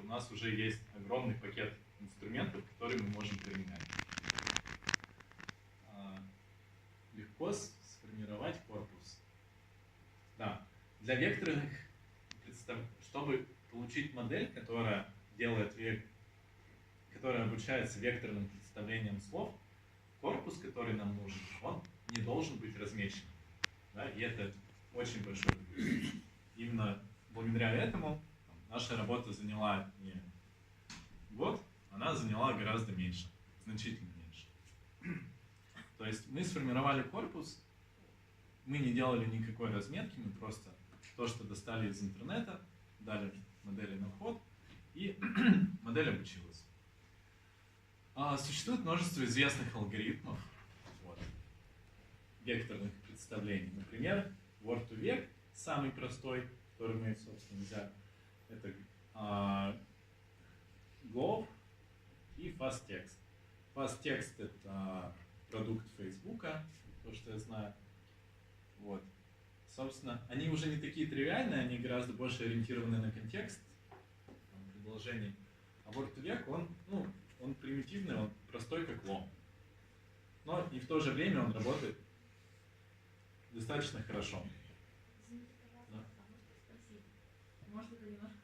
нас уже есть огромный пакет инструментов, которые мы можем применять. Легко сформировать корпус. Да. Для векторных, чтобы получить модель, которая обучается векторным представлением слов, корпус, который нам нужен, он не должен быть размечен. Да? И это очень большой плюс. Именно благодаря этому наша работа заняла не год, она заняла гораздо меньше, значительно меньше. То есть мы сформировали корпус, мы не делали никакой разметки, мы просто то, что достали из интернета, дали модели на вход, и модель обучилась. Существует множество известных алгоритмов векторных представлений. Например, Word2Vec, самый простой, который мы, собственно, взяли, это Globe и FastText. FastText — это продукт Фейсбука, то, что я знаю. Вот. Собственно, они уже не такие тривиальные, они гораздо больше ориентированы на контекст предложений. А Word2Vec, он примитивный, он простой, как лом. Но и в то же время он работает достаточно хорошо. Извините, пожалуйста, можно спросить? Может, это немножко